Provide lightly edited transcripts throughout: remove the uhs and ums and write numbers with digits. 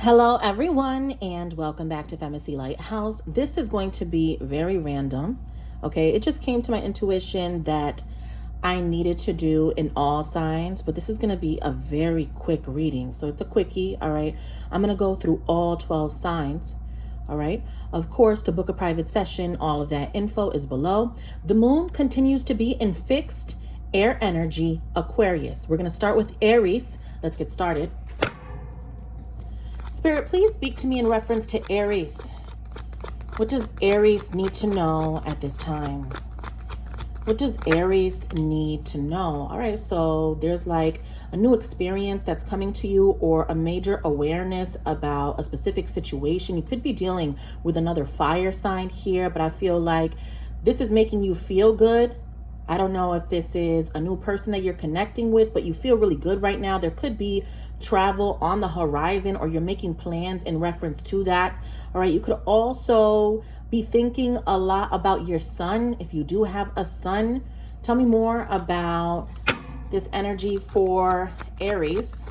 Hello everyone and welcome back to FEMACY'S Lighthouse. This is going to be very random. Okay, it just came to my intuition that I needed to do in all signs, but this is going to be a very quick reading. So it's a quickie, all right? I'm going to go through all 12 signs, all right? Of course, to book a private session, all of that info is below. The moon continues to be in fixed air energy, Aquarius. We're going to start with Aries. Let's get started. Spirit, please speak to me in reference to Aries. What does Aries need to know at this time? What does Aries need to know? All right, so there's like a new experience that's coming to you or a major awareness about a specific situation. You could be dealing with another fire sign here, but I feel like this is making you feel good. I don't know if this is a new person that you're connecting with, but you feel really good right now. There could be travel on the horizon or you're making plans in reference to that. All right, you could also be thinking a lot about your son. If you do have a son, tell me more about this energy for Aries.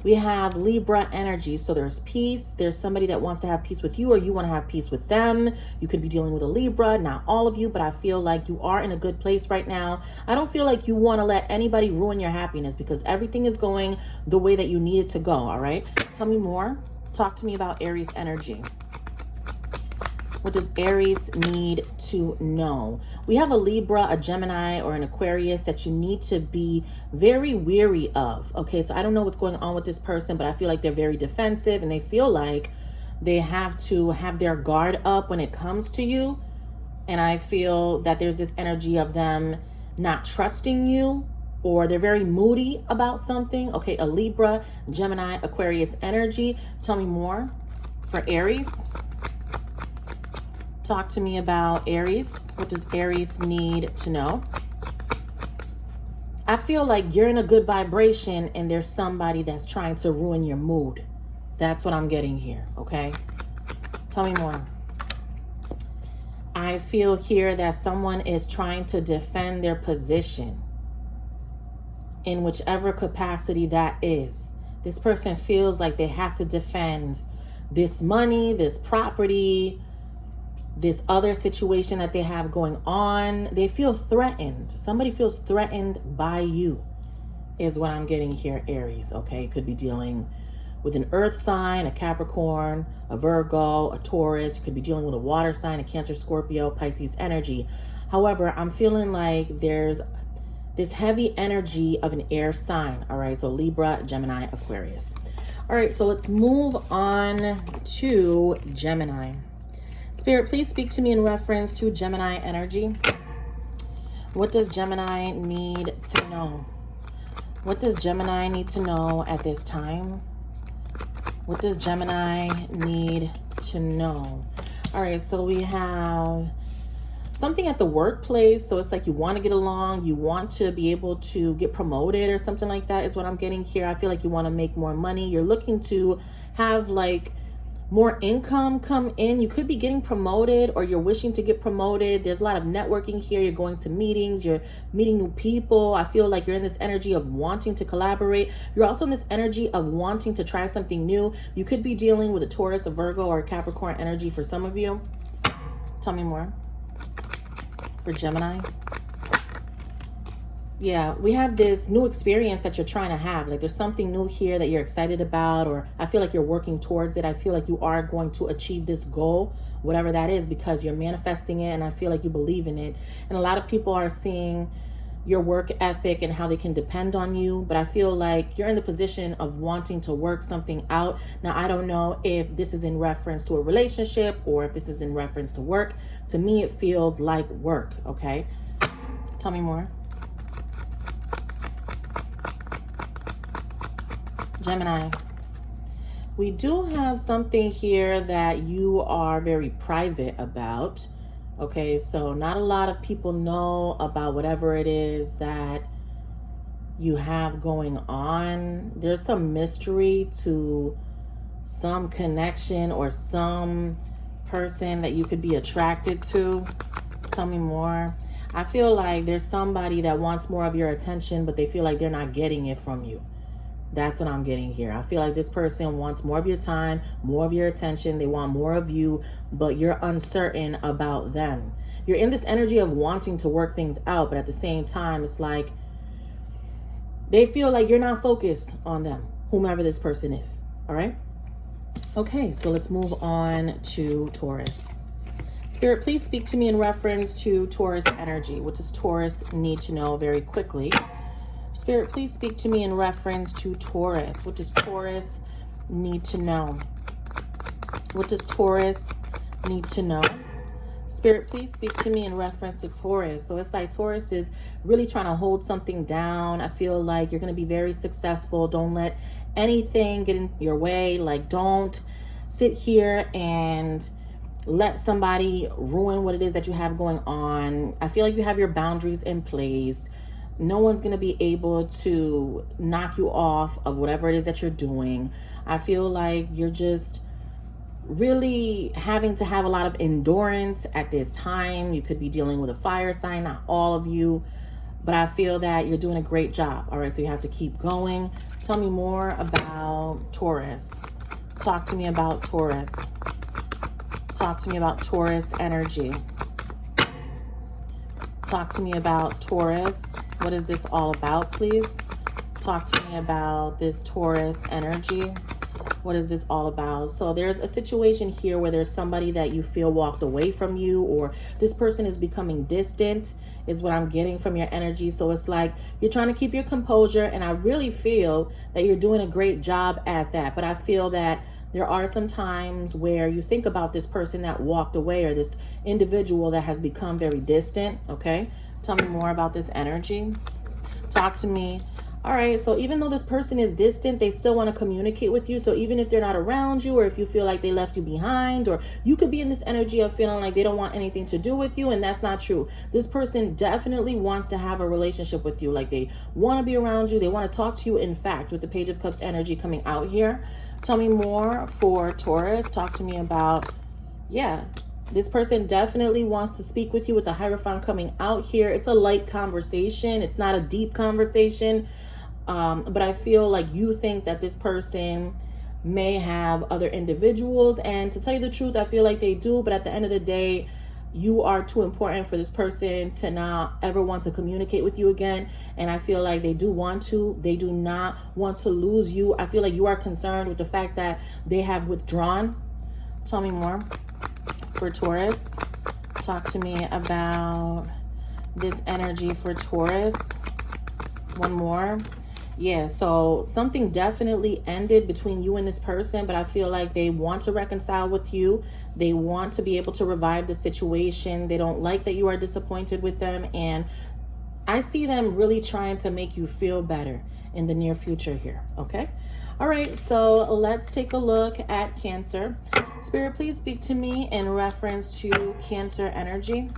We have Libra energy. So there's peace. There's somebody that wants to have peace with you or you want to have peace with them. You could be dealing with a Libra, not all of you, but I feel like you are in a good place right now. I don't feel like you want to let anybody ruin your happiness because everything is going the way that you need it to go, all right? Tell me more. Talk to me about Aries energy. What does Aries need to know? We have a Libra, a Gemini, or an Aquarius that you need to be very weary of. Okay, so I don't know what's going on with this person, but I feel like they're very defensive and they feel like they have to have their guard up when it comes to you. And I feel that there's this energy of them not trusting you or they're very moody about something. Okay, a Libra, Gemini, Aquarius energy. Tell me more for Aries. Talk to me about Aries. What does Aries need to know? I feel like you're in a good vibration and there's somebody that's trying to ruin your mood. That's what I'm getting here, okay? Tell me more. I feel here that someone is trying to defend their position in whichever capacity that is. This person feels like they have to defend this money, this property, this other situation that they have going on. They feel threatened. Somebody feels threatened by you is what I'm getting here, Aries. Okay, you could be dealing with an earth sign, a Capricorn, a Virgo, a Taurus. You could be dealing with a water sign, a Cancer, Scorpio, Pisces energy. However, I'm feeling like there's this heavy energy of an air sign. All right, so Libra, Gemini, Aquarius. All right, so let's move on to Gemini. Spirit, please speak to me in reference to Gemini energy. What does Gemini need to know? What does Gemini need to know at this time? What does Gemini need to know? All right, so we have something at the workplace. So it's like you want to get along. You want to be able to get promoted or something like that is what I'm getting here. I feel like you want to make more money. You're looking to have like more income come in. You could be getting promoted or you're wishing to get promoted. There's a lot of networking here. You're going to meetings, you're meeting new people. I feel like you're in this energy of wanting to collaborate. You're also in this energy of wanting to try something new. You could be dealing with a Taurus, a Virgo, or a Capricorn energy for some of you. Tell me more for Gemini. Yeah, we have this new experience that you're trying to have. Like there's something new here that you're excited about, or I feel like you're working towards it. I feel like you are going to achieve this goal, whatever that is, because you're manifesting it and I feel like you believe in it. And a lot of people are seeing your work ethic and how they can depend on you. But I feel like you're in the position of wanting to work something out. Now, I don't know if this is in reference to a relationship or if this is in reference to work. To me, it feels like work, okay? Tell me more. Gemini, we do have something here that you are very private about. Okay, so not a lot of people know about whatever it is that you have going on. There's some mystery to some connection or some person that you could be attracted to. Tell me more. I feel like there's somebody that wants more of your attention, but they feel like they're not getting it from you. That's what I'm getting here. I feel like this person wants more of your time, more of your attention. They want more of you, but you're uncertain about them. You're in this energy of wanting to work things out, but at the same time, it's like they feel like you're not focused on them, whomever this person is. All right? Okay, so let's move on to Taurus. Spirit, please speak to me in reference to Taurus energy. What does Taurus need to know very quickly? Spirit, please speak to me in reference to Taurus. What does Taurus need to know? What does Taurus need to know? Spirit, please speak to me in reference to Taurus. So it's like Taurus is really trying to hold something down. I feel like you're going to be very successful. Don't let anything get in your way. Like, don't sit here and let somebody ruin what it is that you have going on. I feel like you have your boundaries in place. No one's going to be able to knock you off of whatever it is that you're doing. I feel like you're just really having to have a lot of endurance at this time. You could be dealing with a fire sign, not all of you, but I feel that you're doing a great job. All right, so you have to keep going. Tell me more about Taurus. Talk to me about Taurus. Talk to me about Taurus energy. Talk to me about Taurus. What is this all about, please? Talk to me about this Taurus energy. What is this all about? So there's a situation here where there's somebody that you feel walked away from you, or this person is becoming distant, is what I'm getting from your energy. So it's like you're trying to keep your composure, and I really feel that you're doing a great job at that. But I feel that there are some times where you think about this person that walked away, or this individual that has become very distant. Okay, tell me more about this energy. Talk to me. All right, so even though this person is distant, they still want to communicate with you. So even if they're not around you, or if you feel like they left you behind, or you could be in this energy of feeling like they don't want anything to do with you, and that's not true. This person definitely wants to have a relationship with you. Like, they want to be around you. They want to talk to you. In fact, with the Page of Cups energy coming out here, tell me more for Taurus. Talk to me about, yeah, this person definitely wants to speak with you with the Hierophant coming out here. It's a light conversation. It's not a deep conversation. But I feel like you think that this person may have other individuals. And to tell you the truth, I feel like they do. But at the end of the day, you are too important for this person to not ever want to communicate with you again. And I feel like they do want to. They do not want to lose you. I feel like you are concerned with the fact that they have withdrawn. Tell me more for Taurus. Talk to me about this energy for Taurus. One more. Yeah, so something definitely ended between you and this person, but I feel like they want to reconcile with you. They want to be able to revive the situation. They don't like that you are disappointed with them, and I see them really trying to make you feel better in the near future here, okay? All right, so let's take a look at Cancer. Spirit, please speak to me in reference to Cancer energy.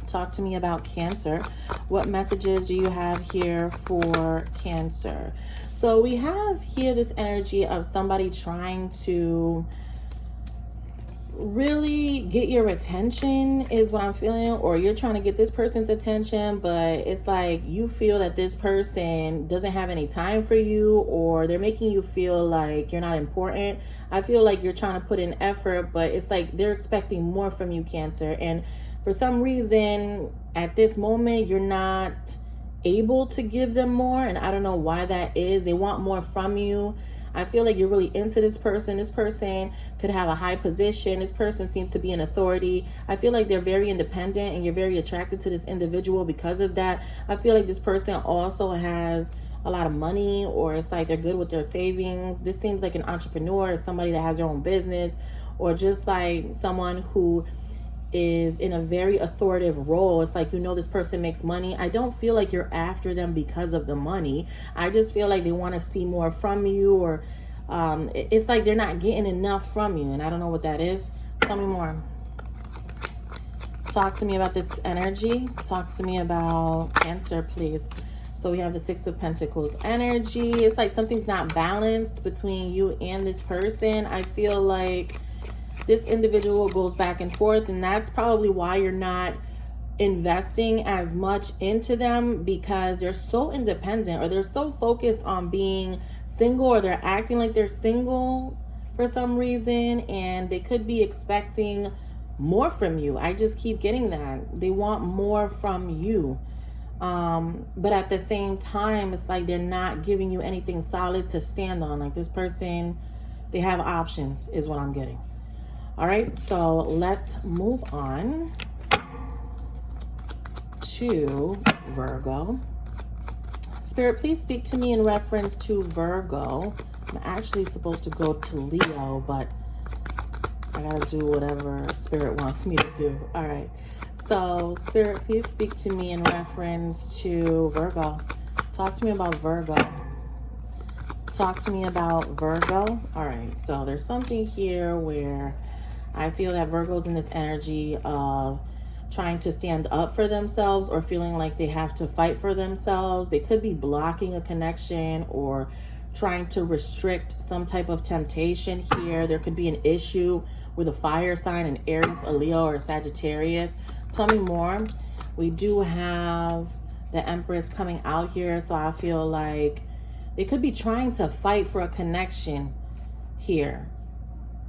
Talk to me about Cancer. What messages do you have here for Cancer? So we have here this energy of somebody trying to really get your attention is what I'm feeling, or you're trying to get this person's attention, but it's like you feel that this person doesn't have any time for you, or they're making you feel like you're not important. I feel like you're trying to put in effort, but it's like they're expecting more from you, Cancer, and for some reason at this moment you're not able to give them more, and I don't know why that is. They want more from you. I feel like you're really into this person. This person could have a high position. This person seems to be an authority. I feel like they're very independent, and you're very attracted to this individual because of that. I feel like this person also has a lot of money, or it's like they're good with their savings. This seems like an entrepreneur, somebody that has their own business, or just like someone who is in a very authoritative role. It's like, you know, this person makes money. I don't feel like you're after them because of the money. I just feel like they want to see more from you, or it's like they're not getting enough from you, and I don't know what that is. Tell me more. Talk to me about this energy. Talk to me about Cancer, please. So we have the Six of Pentacles energy. It's like something's not balanced between you and this person. I feel like this individual goes back and forth, and that's probably why you're not investing as much into them because they're so independent, or they're so focused on being single, or they're acting like they're single for some reason, and they could be expecting more from you. I just keep getting that. They want more from you. But at the same time, it's like they're not giving you anything solid to stand on. Like this person, they have options is what I'm getting. All right, so let's move on to Virgo. Spirit, please speak to me in reference to Virgo. I'm actually supposed to go to Leo, but I gotta do whatever Spirit wants me to do. All right. So, Spirit, please speak to me in reference to Virgo. Talk to me about Virgo. Talk to me about Virgo. All right. So, there's something here where I feel that Virgo's in this energy of trying to stand up for themselves, or feeling like they have to fight for themselves. They could be blocking a connection or trying to restrict some type of temptation here. There could be an issue with a fire sign, an Aries, a Leo, or a Sagittarius. Tell me more. We do have the Empress coming out here, so I feel like they could be trying to fight for a connection here.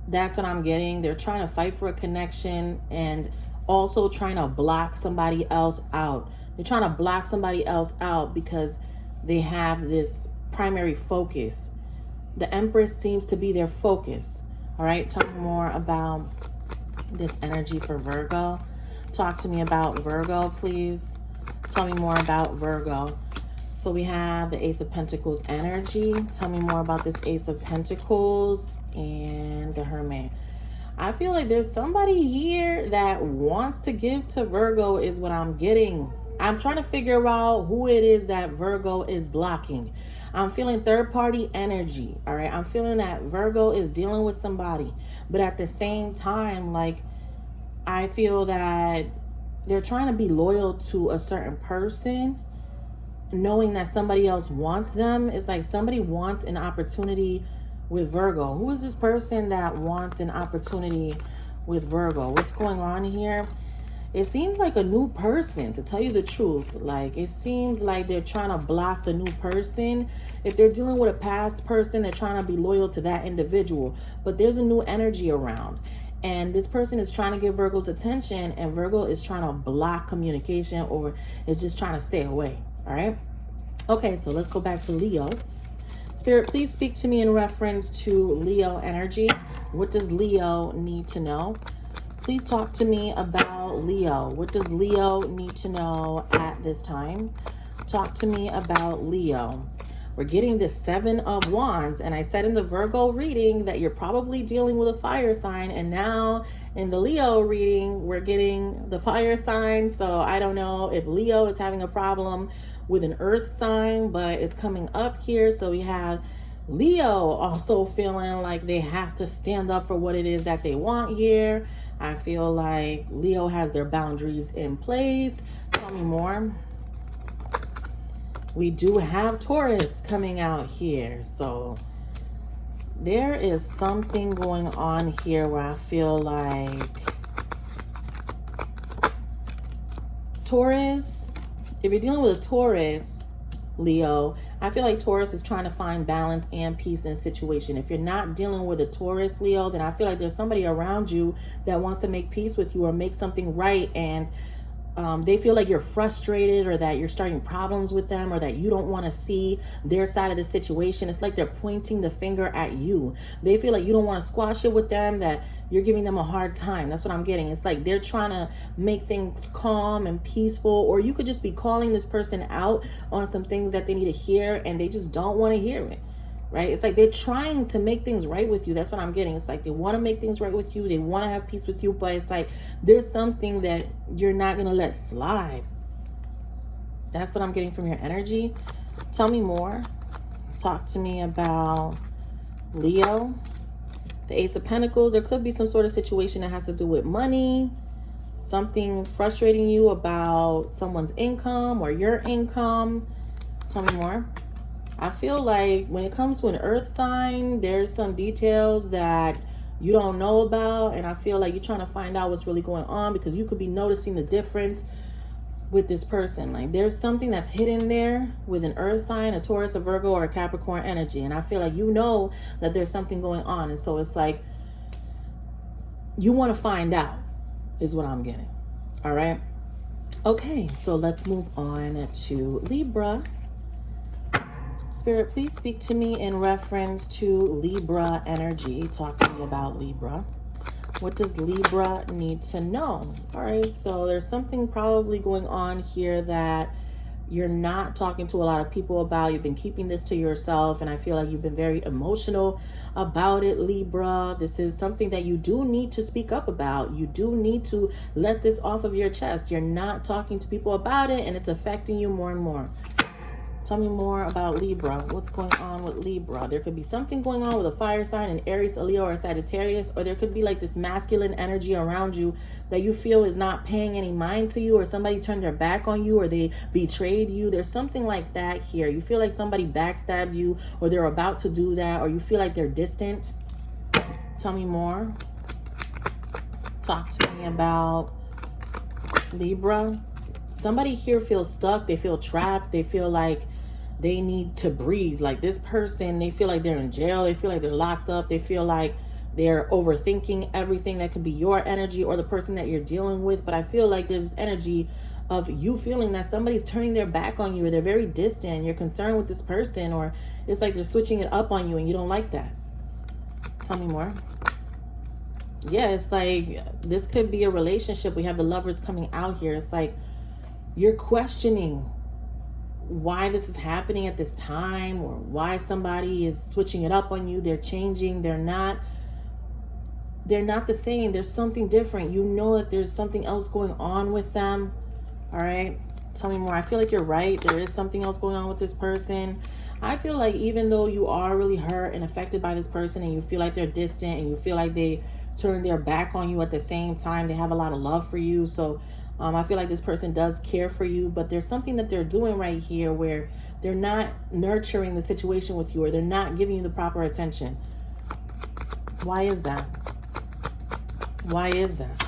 That's what I'm getting. They're trying to fight for a connection and also trying to block somebody else out. They're trying to block somebody else out because they have this primary focus. The Empress seems to be their focus. All right, talk more about this energy for Virgo. Talk to me about Virgo, please. Tell me more about Virgo. So we have the Ace of Pentacles energy. Tell me more about this Ace of Pentacles and the Hermit. I feel like there's somebody here that wants to give to Virgo is what I'm getting. I'm trying to figure out who it is that Virgo is blocking. I'm feeling third-party energy, all right? I'm feeling that Virgo is dealing with somebody. But at the same time, like, I feel that they're trying to be loyal to a certain person, knowing that somebody else wants them. It's like somebody wants an opportunity with Virgo. Who is this person that wants an opportunity with Virgo? What's going on here? It seems like a new person, to tell you the truth. Like, it seems like they're trying to block the new person. If they're dealing with a past person, they're trying to be loyal to that individual. But there's a new energy around. And this person is trying to get Virgo's attention, and Virgo is trying to block communication, or is just trying to stay away. All right? Okay, so let's go back to Leo. Spirit, please speak to me in reference to Leo energy. What does Leo need to know? Please talk to me about Leo. What does Leo need to know at this time? Talk to me about Leo. We're getting the 7 of Wands, and I said in the Virgo reading that you're probably dealing with a fire sign, and now in the Leo reading, we're getting the fire sign. So I don't know if Leo is having a problem with an earth sign, but it's coming up here. So we have Leo also feeling like they have to stand up for what it is that they want here. I feel like Leo has their boundaries in place. Tell me more. We do have Taurus coming out here. So there is something going on here where I feel like Taurus, if you're dealing with a Taurus, Leo, I feel like Taurus is trying to find balance and peace in a situation. If you're not dealing with a Taurus, Leo, then I feel like there's somebody around you that wants to make peace with you or make something right, and they feel like you're frustrated, or that you're starting problems with them, or that you don't want to see their side of the situation. It's like they're pointing the finger at you. They feel like you don't want to squash it with them, that you're giving them a hard time. That's what I'm getting. It's like they're trying to make things calm and peaceful, or you could just be calling this person out on some things that they need to hear, and they just don't want to hear it. Right? It's like they're trying to make things right with you. That's what I'm getting. It's like they want to make things right with you. They want to have peace with you, but it's like there's something that you're not going to let slide. That's what I'm getting from your energy. Tell me more. Talk to me about Leo. The Ace of Pentacles. There could be some sort of situation that has to do with money. Something frustrating you about someone's income or your income. Tell me more. I feel like when it comes to an earth sign, there's some details that you don't know about, and I feel like you're trying to find out what's really going on, because you could be noticing the difference with this person. Like there's something that's hidden there with an earth sign, a Taurus, a Virgo, or a Capricorn energy. And I feel like you know that there's something going on. And so it's like you want to find out is what I'm getting. All right. Okay, so let's move on to Libra. Spirit, please speak to me in reference to Libra energy. Talk to me about Libra. What does Libra need to know? All right, so there's something probably going on here that you're not talking to a lot of people about. You've been keeping this to yourself, and I feel like you've been very emotional about it, Libra. This is something that you do need to speak up about. You do need to let this off of your chest. You're not talking to people about it, and it's affecting you more and more. Tell me more about Libra. What's going on with Libra? There could be something going on with a fire sign, an Aries, a Leo, or a Sagittarius, or there could be like this masculine energy around you that you feel is not paying any mind to you, or somebody turned their back on you, or they betrayed you. There's something like that here. You feel like somebody backstabbed you, or they're about to do that, or you feel like they're distant. Tell me more. Talk to me about Libra. Somebody here feels stuck. They feel trapped. They feel like they need to breathe. Like this person, they feel like they're in jail. They feel like they're locked up. They feel like they're overthinking everything. That could be your energy or the person that you're dealing with. But I feel like there's this energy of you feeling that somebody's turning their back on you, or they're very distant. You're concerned with this person, or it's like they're switching it up on you and you don't like that. Tell me more. Yeah, it's like this could be a relationship. We have the Lovers coming out here. It's like you're questioning why this is happening at this time, or why somebody is switching it up on you. They're changing. They're not the same. There's something different. You know that there's something else going on with them. All right. Tell me more. I feel like you're right. There is something else going on with this person. I feel like even though you are really hurt and affected by this person, and you feel like they're distant, and you feel like they turn their back on you, at the same time they have a lot of love for you. So I feel like this person does care for you, but there's something that they're doing right here where they're not nurturing the situation with you, or they're not giving you the proper attention. Why is that? Why is that?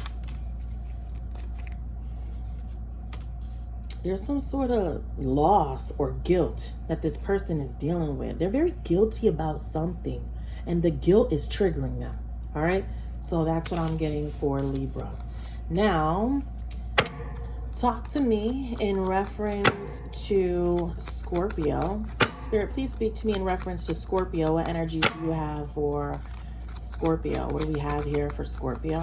There's some sort of loss or guilt that this person is dealing with. They're very guilty about something, and the guilt is triggering them. All right. So that's what I'm getting for Libra. Now, talk to me in reference to Scorpio. Spirit, please speak to me in reference to Scorpio. What energy do you have for Scorpio? What do we have here for Scorpio?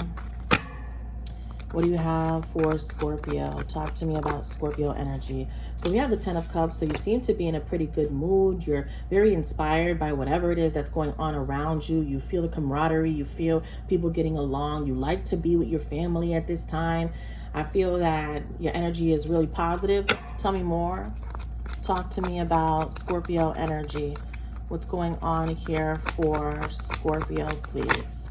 What do you have for Scorpio? Talk to me about Scorpio energy. So we have the 10 of Cups. So you seem to be in a pretty good mood. You're very inspired by whatever it is that's going on around you. You feel the camaraderie. You feel people getting along. You like to be with your family at this time. I feel that your energy is really positive. Tell me more. Talk to me about Scorpio energy. What's going on here for Scorpio, please?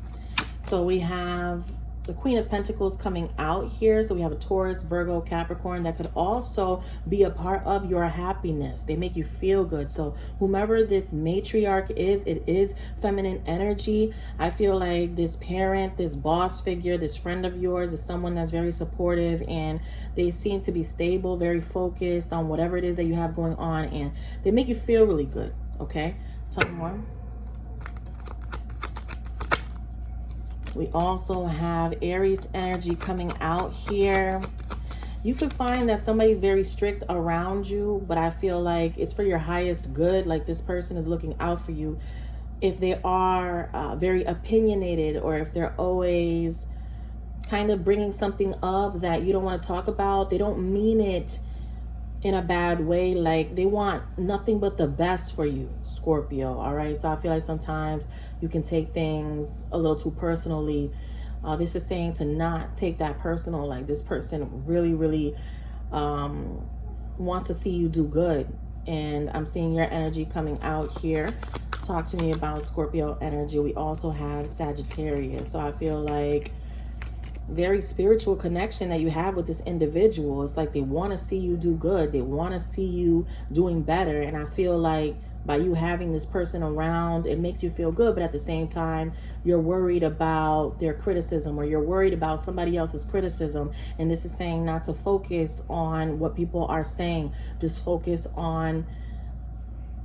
So we have the Queen of Pentacles coming out here. So we have a Taurus, Virgo, Capricorn that could also be a part of your happiness. They make you feel good. So whomever this matriarch is, it is feminine energy. I feel like this parent, this boss figure, this friend of yours is someone that's very supportive, and they seem to be stable, very focused on whatever it is that you have going on, and they make you feel really good. Okay, tell me more. We also have Aries energy coming out here. You could find that somebody's very strict around you, but I feel like it's for your highest good. Like this person is looking out for you. If they are very opinionated, or if they're always kind of bringing something up that you don't want to talk about, they don't mean it in a bad way. Like they want nothing but the best for you, Scorpio. All right. So I feel like sometimes you can take things a little too personally. This is saying to not take that personal. Like this person really, really wants to see you do good. And I'm seeing your energy coming out here. Talk to me about Scorpio energy. We also have Sagittarius. So I feel like very spiritual connection that you have with this individual. It's like they want to see you do good. They want to see you doing better. And I feel like by you having this person around, it makes you feel good, but at the same time, you're worried about their criticism, or you're worried about somebody else's criticism. And this is saying not to focus on what people are saying, just focus on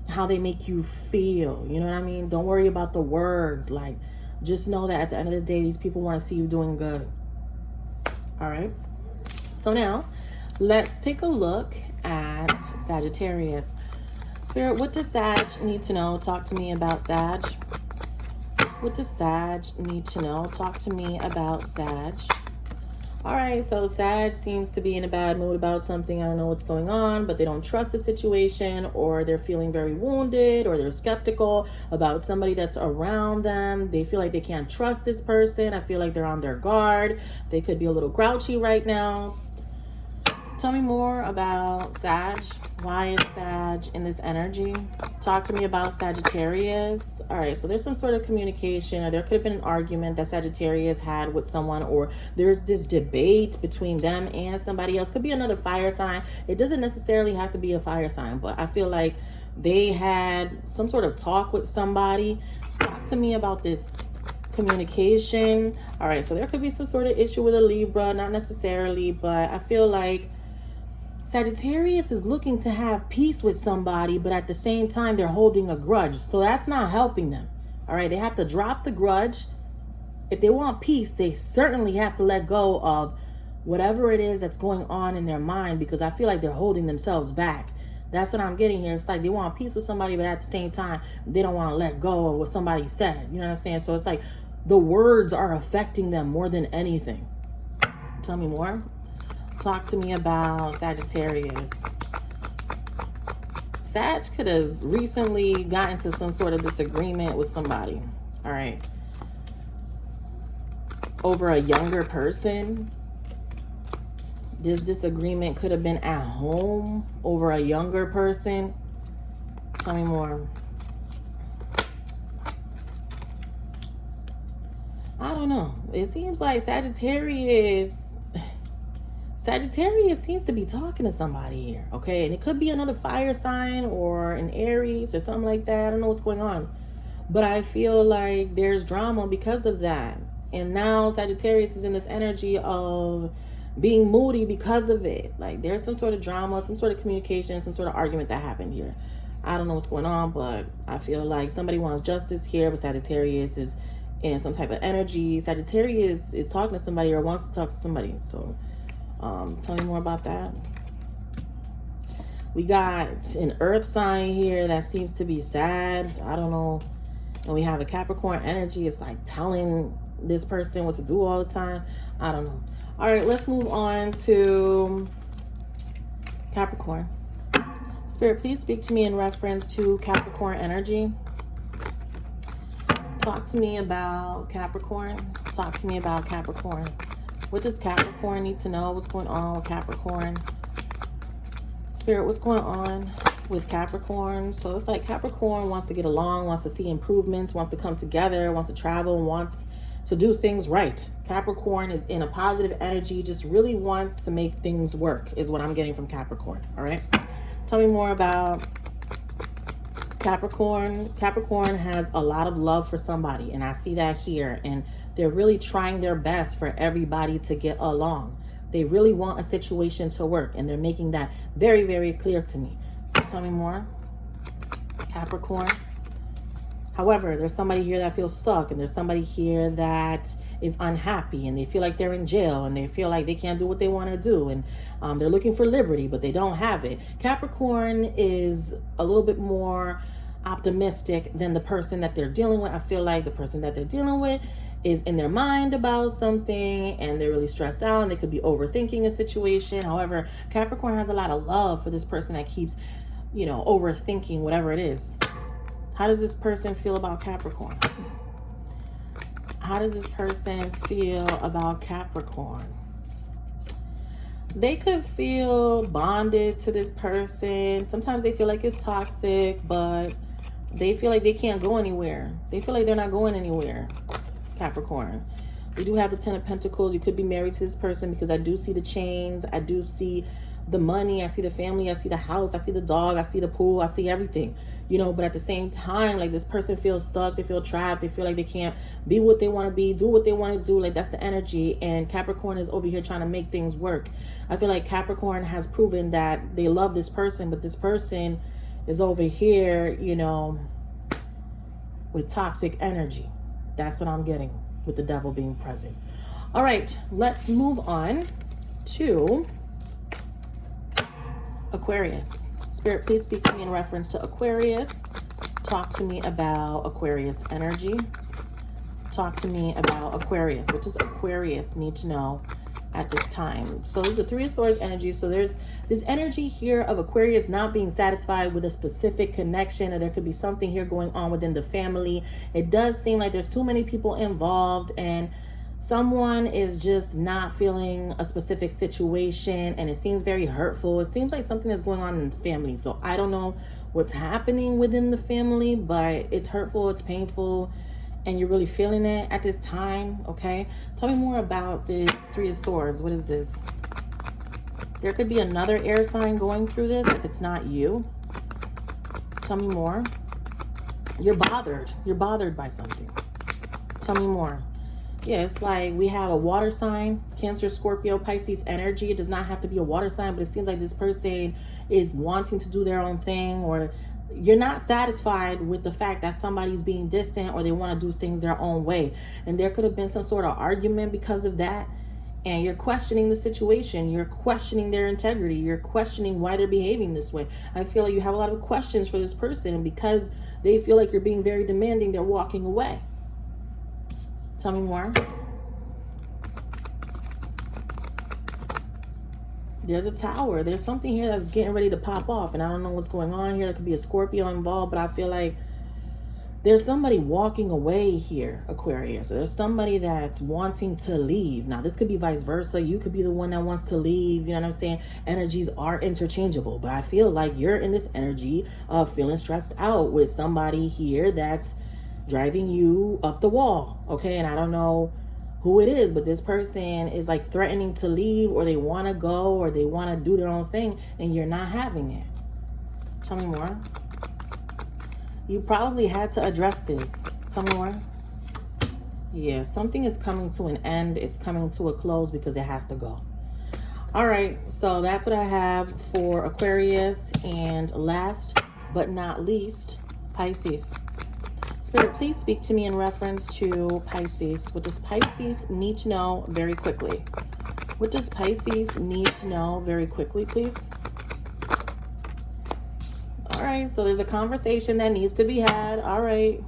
how they make you feel. You know what I mean? Don't worry about the words. Like, just know that at the end of the day, these people want to see you doing good. All right. So now let's take a look at Sagittarius. Spirit, what does Sag need to know? Talk to me about Sag. What does Sag need to know? Talk to me about Sag. All right, so Sag seems to be in a bad mood about something. I don't know what's going on, but they don't trust the situation, or they're feeling very wounded, or they're skeptical about somebody that's around them. They feel like they can't trust this person. I feel like they're on their guard. They could be a little grouchy right now. Tell me more about Sag. Why is Sag in this energy? Talk to me about Sagittarius. All right, so there's some sort of communication, or there could have been an argument that Sagittarius had with someone, or there's this debate between them and somebody else. Could be another fire sign. It doesn't necessarily have to be a fire sign, but I feel like they had some sort of talk with somebody. Talk to me about this communication. All right, so there could be some sort of issue with a Libra, not necessarily, but I feel like Sagittarius is looking to have peace with somebody, but at the same time, they're holding a grudge. So that's not helping them. All right, they have to drop the grudge. If they want peace, they certainly have to let go of whatever it is that's going on in their mind, because I feel like they're holding themselves back. That's what I'm getting here. It's like they want peace with somebody, but at the same time, they don't want to let go of what somebody said. You know what I'm saying? So it's like the words are affecting them more than anything. Tell me more. Talk to me about Sagittarius. Sag could have recently gotten into some sort of disagreement with somebody. All right. Over a younger person. This disagreement could have been at home over a younger person. Tell me more. I don't know. It seems like Sagittarius seems to be talking to somebody here, okay? And it could be another fire sign or an Aries or something like that. I don't know what's going on. But I feel like there's drama because of that. And now Sagittarius is in this energy of being moody because of it. Like there's some sort of drama, some sort of communication, some sort of argument that happened here. I don't know what's going on, but I feel like somebody wants justice here, but Sagittarius is in some type of energy. Sagittarius is talking to somebody or wants to talk to somebody. So tell me more about that. We got an earth sign here that seems to be sad. I don't know. And we have a Capricorn energy. It's like telling this person what to do all the time. I don't know. All right, let's move on to Capricorn. Spirit, please speak to me in reference to Capricorn energy. Talk to me about Capricorn. Talk to me about Capricorn. What does Capricorn need to know? What's going on with Capricorn? Spirit, what's going on with Capricorn? So it's like Capricorn wants to get along, wants to see improvements, wants to come together, wants to travel, wants to do things right. Capricorn is in a positive energy, just really wants to make things work is what I'm getting from Capricorn. All right. Tell me more about Capricorn. Capricorn has a lot of love for somebody, and I see that here. And they're really trying their best for everybody to get along. They really want a situation to work, and they're making that very, very clear to me. Tell me more, Capricorn. However, there's somebody here that feels stuck, and there's somebody here that is unhappy, and they feel like they're in jail, and they feel like they can't do what they want to do, and they're looking for liberty, but they don't have it. Capricorn is a little bit more optimistic than the person that they're dealing with. I feel like the person that they're dealing with is in their mind about something, and they're really stressed out, and they could be overthinking a situation. However, Capricorn has a lot of love for this person that keeps, you know, overthinking whatever it is. How does this person feel about Capricorn? How does this person feel about Capricorn? They could feel bonded to this person. Sometimes they feel like it's toxic, but they feel like they can't go anywhere. They feel like they're not going anywhere. Capricorn. We do have the 10 of Pentacles. You could be married to this person, because I do see the chains. I do see the money. I see the family. I see the house. I see the dog. I see the pool. I see everything. you know, but at the same time, like this person feels stuck, they feel trapped, they feel like they can't be what they want to be, do what they want to do. Like that's the energy. And Capricorn is over here trying to make things work. I feel like Capricorn has proven that they love this person, but this person is over here, you know, with toxic energy. That's what I'm getting with the devil being present. All right, let's move on to Aquarius. Spirit, please speak to me in reference to Aquarius. Talk to me about Aquarius energy. Talk to me about Aquarius. What does Aquarius need to know at this time? So there's a Three of Swords energy. So there's this energy here of Aquarius not being satisfied with a specific connection, or there could be something here going on within the family. It does seem like there's too many people involved, and someone is just not feeling a specific situation, and it seems very hurtful. It seems like something that's going on in the family. So I don't know what's happening within the family, but it's hurtful, it's painful, and you're really feeling it at this time. Okay, tell me more about this Three of Swords. What is this? There could be another air sign going through this if it's not you. Tell me more. You're bothered by something. Tell me more. Yeah, it's like we have a water sign, Cancer, Scorpio, Pisces energy. It does not have to be a water sign, but it seems like this person is wanting to do their own thing, or you're not satisfied with the fact that somebody's being distant, or they want to do things their own way. And there could have been some sort of argument because of that. And you're questioning the situation. You're questioning their integrity. You're questioning why they're behaving this way. I feel like you have a lot of questions for this person, and because they feel like you're being very demanding, they're walking away. Tell me more. There's a Tower. There's something here that's getting ready to pop off, and I don't know what's going on here. There could be a Scorpio involved, but I feel like there's somebody walking away here, Aquarius. There's somebody that's wanting to leave. Now, this could be vice versa. You could be the one that wants to leave. You know what I'm saying? Energies are interchangeable, but I feel like you're in this energy of feeling stressed out with somebody here that's driving you up the wall. Okay, and I don't know who it is, but this person is like threatening to leave, or they want to go, or they want to do their own thing, and you're not having it. Tell me more. You probably had to address this. Tell me more. Yeah, something is coming to an end. It's coming to a close because it has to go. All right, so that's what I have for Aquarius. And last but not least, Pisces. Spirit, please speak to me in reference to Pisces. What does Pisces need to know very quickly? What does Pisces need to know very quickly, please? All right, so there's a conversation that needs to be had. All right.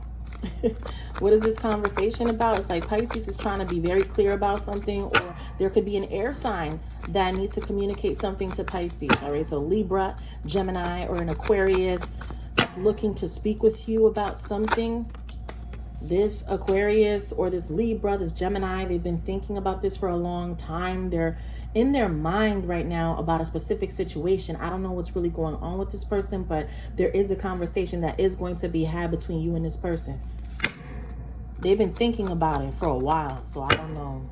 What is this conversation about? It's like Pisces is trying to be very clear about something, or there could be an air sign that needs to communicate something to Pisces. All right, so Libra, Gemini, or an Aquarius that's looking to speak with you about something. This Aquarius or this Libra, this Gemini, they've been thinking about this for a long time. They're in their mind right now about a specific situation. I don't know what's really going on with this person, but there is a conversation that is going to be had between you and this person. They've been thinking about it for a while, so I don't know.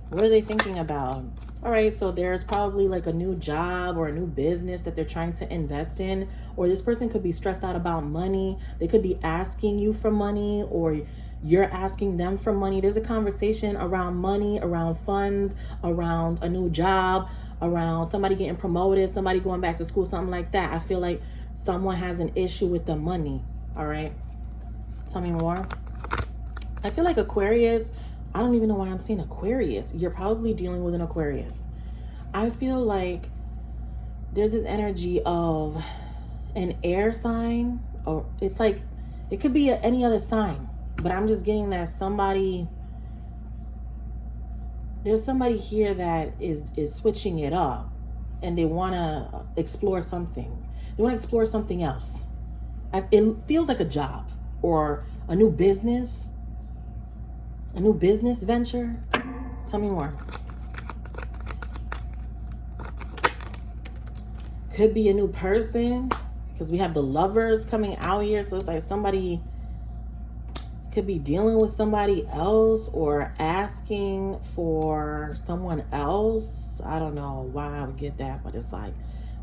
What are they thinking about? All right, so there's probably like a new job or a new business that they're trying to invest in, or this person could be stressed out about money. They could be asking you for money, or you're asking them for money. There's a conversation around money, around funds, around a new job, around somebody getting promoted, somebody going back to school, something like that. I feel like someone has an issue with the money. All right, tell me more. I feel like Aquarius, I don't even know why I'm saying Aquarius. You're probably dealing with an Aquarius. I feel like there's this energy of an air sign, or it's like, it could be any other sign, but I'm just getting that there's somebody here that is switching it up, and they want to explore something. They want to explore something else. It feels like a job or a new business. A new business venture? Tell me more. Could be a new person, because we have the Lovers coming out here. So it's like somebody could be dealing with somebody else or asking for someone else. I don't know why I would get that, but it's like,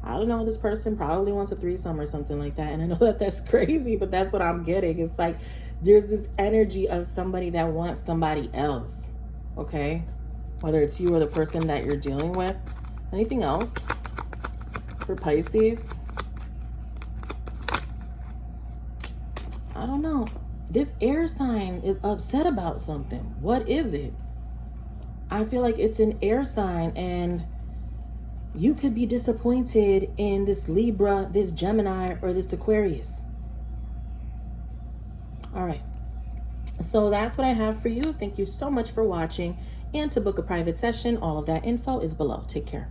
I don't know, this person probably wants a threesome or something like that. And I know that that's crazy, but that's what I'm getting. It's like there's this energy of somebody that wants somebody else, okay? Whether it's you or the person that you're dealing with. Anything else for Pisces? I don't know. This air sign is upset about something. What is it? I feel like it's an air sign, and you could be disappointed in this Libra, this Gemini, or this Aquarius. All right. So that's what I have for you. Thank you so much for watching. And to book a private session, all of that info is below. Take care.